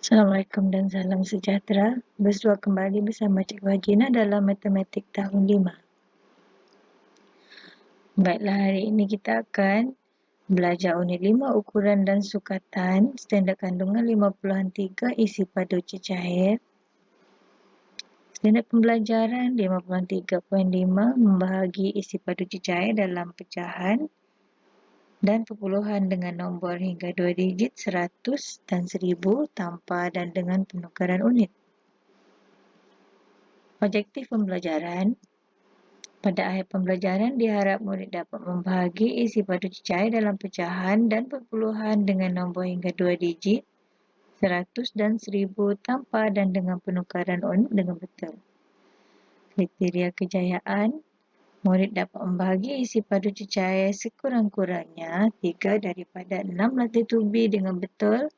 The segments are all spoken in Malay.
Assalamualaikum dan salam sejahtera. Bersua kembali bersama Cikgu Hajina dalam Matematik tahun 5. Baiklah, hari ini kita akan belajar unit 5 ukuran dan sukatan, standard kandungan 50-3 isi padu cecair. Standard pembelajaran 50-3.5 membahagi isi padu cecair dalam pecahan dan perpuluhan dengan nombor hingga 2 digit 100 dan 1000 tanpa dan dengan penukaran unit. Objektif pembelajaran. Pada akhir pembelajaran, diharap murid dapat membahagi isi padu cecair dalam pecahan dan perpuluhan dengan nombor hingga 2 digit, 100 dan 1000 tanpa dan dengan penukaran unit dengan betul. Kriteria kejayaan. Murid dapat membahagi isi padu cecair sekurang-kurangnya 3 daripada 6 latih tubi dengan betul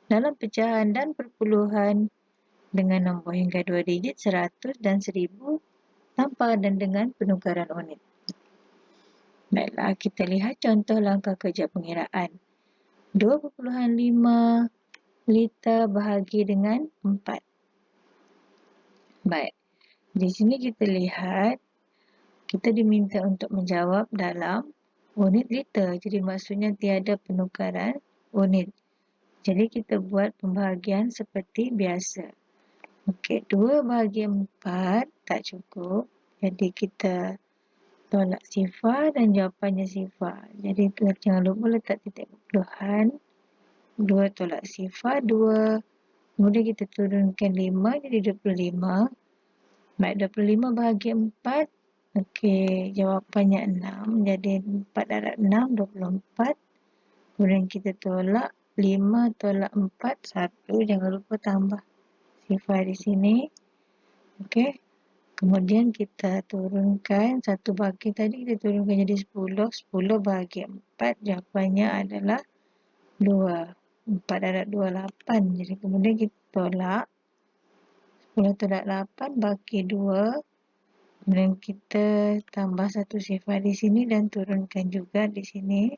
dalam pecahan dan perpuluhan dengan nombor hingga 2 digit 100 dan 1000 tanpa dan dengan penukaran unit. Baiklah, kita lihat contoh langkah kerja pengiraan. 2,5 liter bahagi dengan 4. Baik, di sini kita lihat kita diminta untuk menjawab dalam unit liter. Jadi maksudnya tiada penukaran unit. Jadi kita buat pembahagian seperti biasa. Okey, 2 bahagi 4 tak cukup. Jadi kita tolak sifar dan jawapannya sifar. Jadi jangan lupa letak titik perpuluhan. 2 tolak sifar, 2. Kemudian kita turunkan 5 jadi 25. Baik, 25 bahagi 4. Okey, jawapannya 6. Jadi 4 darab 6, 24. Kemudian kita tolak 5 tolak 4, 1. Jangan lupa tambah sifar di sini. Okey. Kemudian kita turunkan, 1 bahagi tadi kita turunkan jadi 10. 10 bahagi 4, jawapannya adalah 2. 4 darab 2, 8. Jadi kemudian kita tolak. 10 tolak 8 bagi 2. Kemudian kita tambah 1 sifar di sini dan turunkan juga di sini.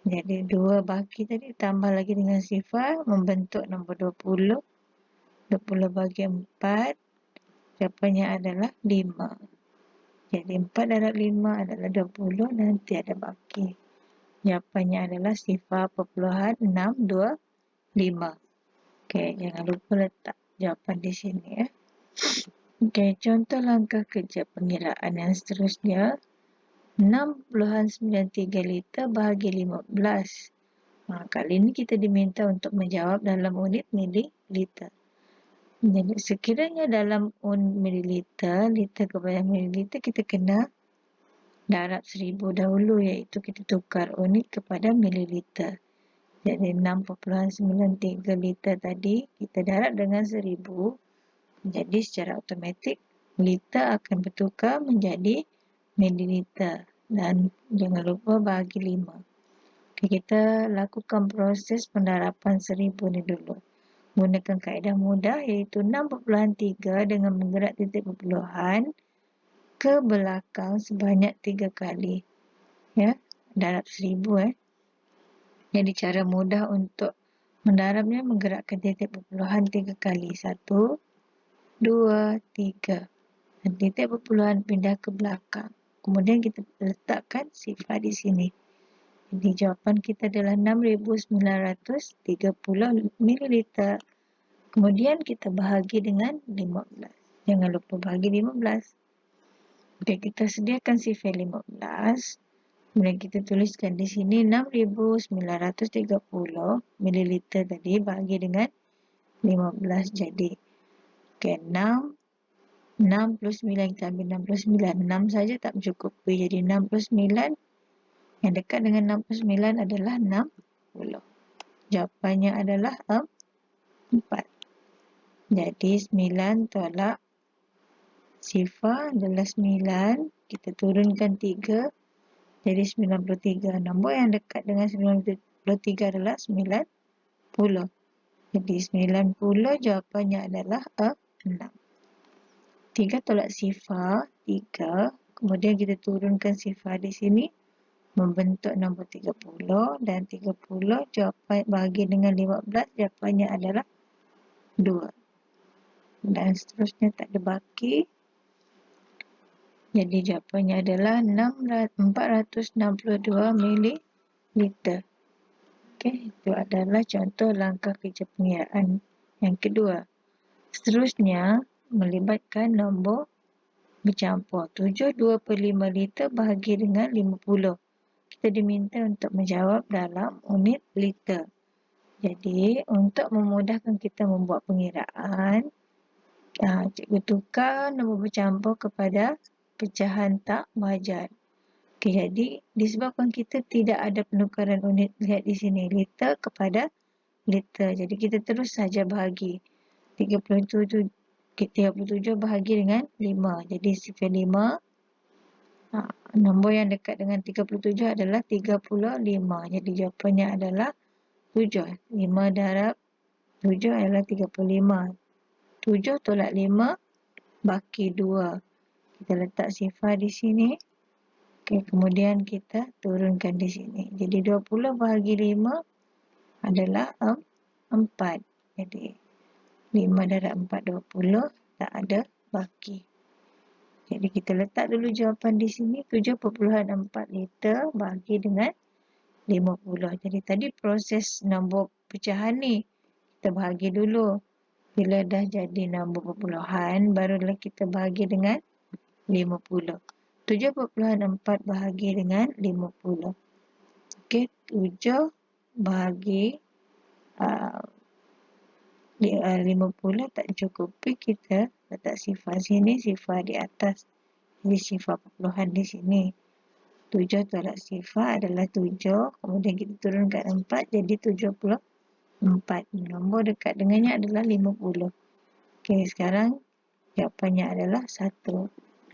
Jadi 2 bagi tadi tambah lagi dengan sifar membentuk nombor 20. 20 bagi 4. Jawapannya adalah 5. Jadi 4 darab 5 adalah 20 dan tiada baki. Jawapannya adalah sifar perpuluhan 625. Okey, jangan lupa letak jawapan di sini ya. Okey, contoh langkah kerja pengiraan yang seterusnya. 6.93 liter bahagi 15. Kali ini kita diminta untuk menjawab dalam unit mililiter. Jadi sekiranya dalam mililiter, liter kepada mililiter, kita kena darab 1000 dahulu, iaitu kita tukar unit kepada mililiter. Jadi 6.93 liter tadi kita darab dengan 1000. Jadi secara automatik liter akan bertukar menjadi mililiter dan jangan lupa bahagi 5. Okay, kita lakukan proses pendaraban 1000 ni dulu. Gunakan kaedah mudah iaitu 6.3 dengan menggerak titik perpuluhan ke belakang sebanyak 3 kali. Ya, darab 1000 Jadi cara mudah untuk mendarabnya menggerakkan titik perpuluhan 3 kali. 1, 2, 3. Dan titik perpuluhan pindah ke belakang. Kemudian kita letakkan sifar di sini. Jadi jawapan kita adalah 6.930 ml. Kemudian kita bahagi dengan 15. Jangan lupa bahagi 15. Okey, kita sediakan sifar 15. Kemudian kita tuliskan di sini 6.930 ml tadi bahagi dengan 15. Jadi okey, 6 plus 9 kita ambil 69. 6 saja tak mencukupi. Jadi 69. Yang dekat dengan 69 adalah 60. Jawapannya adalah 4. Jadi 9 tolak sifar adalah 9. Kita turunkan 3. Jadi 93. Nombor yang dekat dengan 93 adalah 90. Jadi 90 jawapannya adalah 6. 3 tolak sifar 3. Kemudian kita turunkan sifar di sini. membentuk nombor 30 dan 30 jawapan bahagi dengan 15 jawapannya adalah 2. Dan seterusnya tak ada baki. Jadi jawapannya adalah 462 mililiter. Okey, itu adalah contoh langkah kerja pengiraan yang kedua. Seterusnya, melibatkan nombor bercampur. 7/25 liter bahagi dengan 50. Kita diminta untuk menjawab dalam unit liter. Jadi, untuk memudahkan kita membuat pengiraan, cikgu tukar nombor bercampur kepada pecahan tak wajar. Okey, jadi disebabkan kita tidak ada penukaran unit, lihat di sini, liter kepada liter. Jadi kita terus saja bahagi. 37 bahagi dengan 5. Jadi 0.5. Nombor yang dekat dengan 37 adalah 35. Jadi jawapannya adalah 7. 5 darab 7 adalah 35. 7 tolak 5 baki 2. Kita letak sifar di sini. Okey, kemudian kita turunkan di sini. Jadi 20 bahagi 5 adalah 4. Jadi 5 darab 4, 20. Tak ada baki. Jadi kita letak dulu jawapan di sini. 7.4 liter bahagi dengan 50. Jadi tadi proses nombor pecahan ni. Kita bahagi dulu. Bila dah jadi nombor perpuluhan, barulah kita bahagi dengan 50. 7.4 bahagi dengan 50. Okey, 7 bahagi 50 tak cukupi, kita letak sifar sini, sifar di atas. Jadi sifar perpuluhan di sini. 7 tolak sifar adalah 7. Kemudian kita turunkan 4 jadi 74. Nombor dekat dengannya adalah 50. Okey, sekarang jawapannya adalah 1.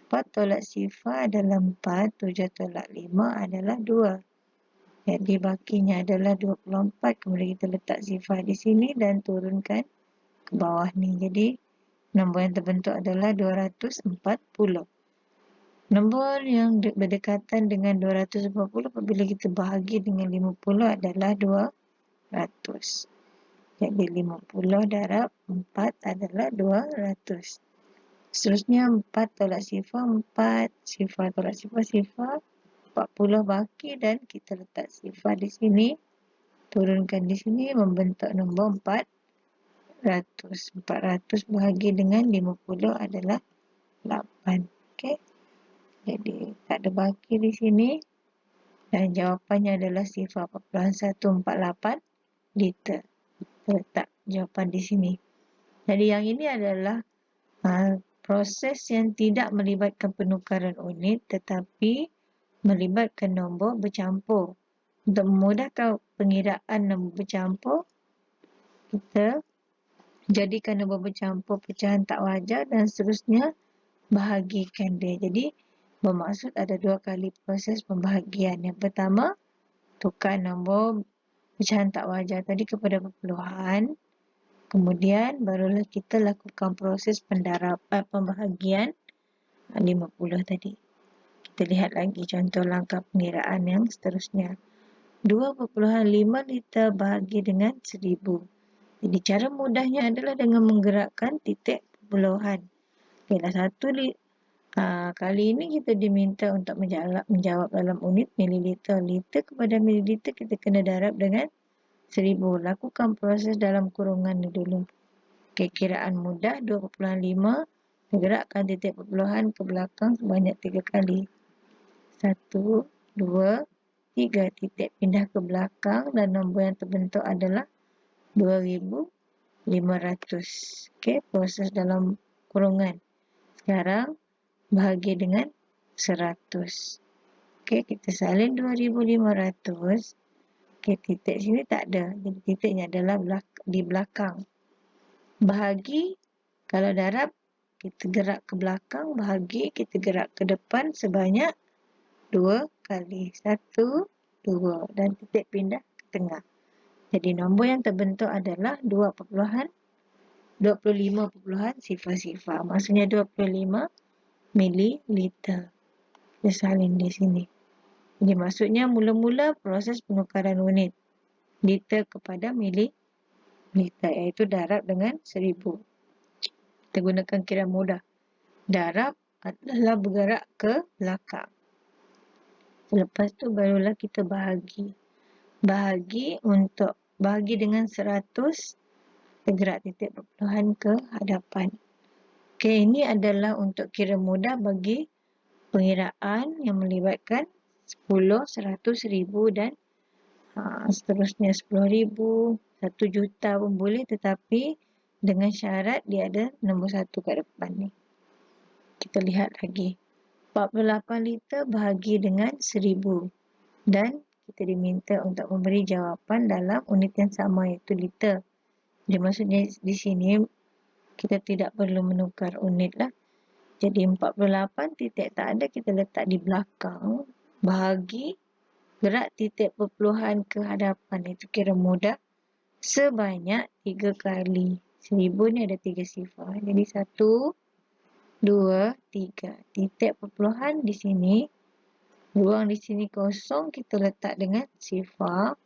4 tolak sifar adalah 4. 7 tolak 5 adalah 2. Jadi bakinya adalah 24. Kemudian kita letak sifar di sini dan turunkan ke bawah ni. Jadi nombor yang terbentuk adalah 240. Nombor yang berdekatan dengan 240 apabila kita bahagi dengan 50 adalah 200. Jadi 50 darab 4 adalah 200. Seterusnya 4 tolak sifar 4. Sifar tolak sifar 40 baki dan kita letak sifar di sini. Turunkan di sini membentuk nombor 400. 400 bahagi dengan 50 adalah 8. Okey. Jadi tak ada baki di sini. Dan jawapannya adalah sifar 4.148 liter. Letak jawapan di sini. Jadi yang ini adalah proses yang tidak melibatkan penukaran unit tetapi melibatkan nombor bercampur. Untuk memudahkan pengiraan nombor bercampur, kita jadikan nombor bercampur pecahan tak wajar dan seterusnya bahagikan dia. Jadi bermaksud ada 2 kali proses pembahagian. Yang pertama, tukar nombor pecahan tak wajar tadi kepada perpuluhan. Kemudian barulah kita lakukan proses pembahagian 50 tadi. Kita lihat lagi contoh langkah pengiraan yang seterusnya. 2.5 liter bahagi dengan 1000. Jadi cara mudahnya adalah dengan menggerakkan titik perpuluhan. Okeylah, kali ini kita diminta untuk menjawab dalam unit mililiter. Liter kepada mililiter kita kena darab dengan 1000. Lakukan proses dalam kurungan ni dulu. Okay, kiraan mudah 2.5. Gerakkan titik perpuluhan ke belakang sebanyak 3 kali. 1, 2, 3. Titik pindah ke belakang dan nombor yang terbentuk adalah 2500. Okay, proses dalam kurungan. Sekarang bahagi dengan 100. Okay, kita salin 2500. Okay, titik sini tak ada. Jadi titiknya adalah di belakang. Bahagi, kalau darab, kita gerak ke belakang. Bahagi, kita gerak ke depan sebanyak 2 kali. 1, 2. Dan titik pindah ke tengah. Jadi nombor yang terbentuk adalah 25.00. Maksudnya 25 mililiter. Kita salin di sini. Jadi maksudnya mula-mula proses penukaran unit liter kepada mililiter, iaitu darab dengan 1000. Kita gunakan kira mudah. Darab adalah bergerak ke belakang. Lepas tu barulah kita bahagi. Bahagi dengan 100, tergerak titik perpuluhan ke hadapan. Okey, ini adalah untuk kira mudah bagi pengiraan yang melibatkan 10, 100, 1000 dan seterusnya 10,000, 1 juta pun boleh, tetapi dengan syarat dia ada nombor 1 kat depan ni. Kita lihat lagi. 48 liter bahagi dengan 1000 dan kita diminta untuk memberi jawapan dalam unit yang sama, iaitu liter. Jadi maksudnya di sini kita tidak perlu menukar unit lah. Jadi 48 titik tak ada, kita letak di belakang, bahagi gerak titik perpuluhan ke hadapan, itu kira mudah, sebanyak 3 kali. 1000 ni ada 3 sifar. Jadi 1, 2, 3. Titik perpuluhan di sini, ruang di sini kosong, kita letak dengan sifar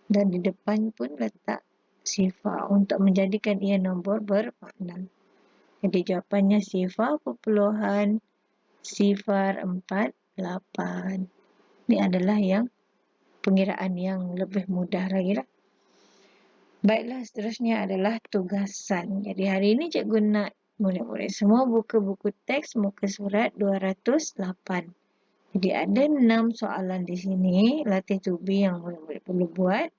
dan di depan pun letak sifar untuk menjadikan ia nombor bermakna. Jadi jawapannya sifar perpuluhan sifar 48. Ini adalah yang pengiraan yang lebih mudah lagi lah. Baiklah, seterusnya adalah tugasan. Jadi hari ini cikgu nak murid-murid semua buka buku teks muka surat 208. Jadi ada 6 soalan di sini, latih tubi yang murid-murid perlu buat.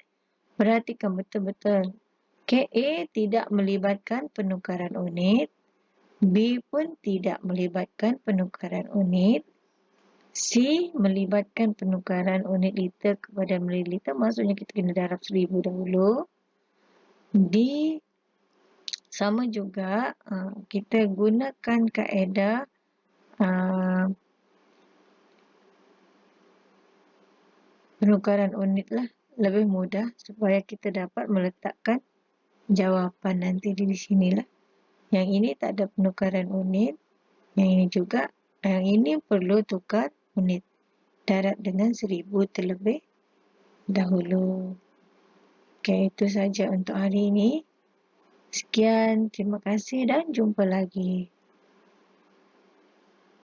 Perhatikan betul-betul. Okay, A tidak melibatkan penukaran unit. B pun tidak melibatkan penukaran unit. C melibatkan penukaran unit liter kepada mililiter, maksudnya kita kena darab 1000 dahulu. D sama juga, kita gunakan kaedah penukaran unit lah, lebih mudah supaya kita dapat meletakkan jawapan nanti di sinilah. Yang ini tak ada penukaran unit, yang ini juga, yang ini perlu tukar unit. Darab dengan 1000 terlebih dahulu. Okey, itu saja untuk hari ini. Sekian, terima kasih dan jumpa lagi.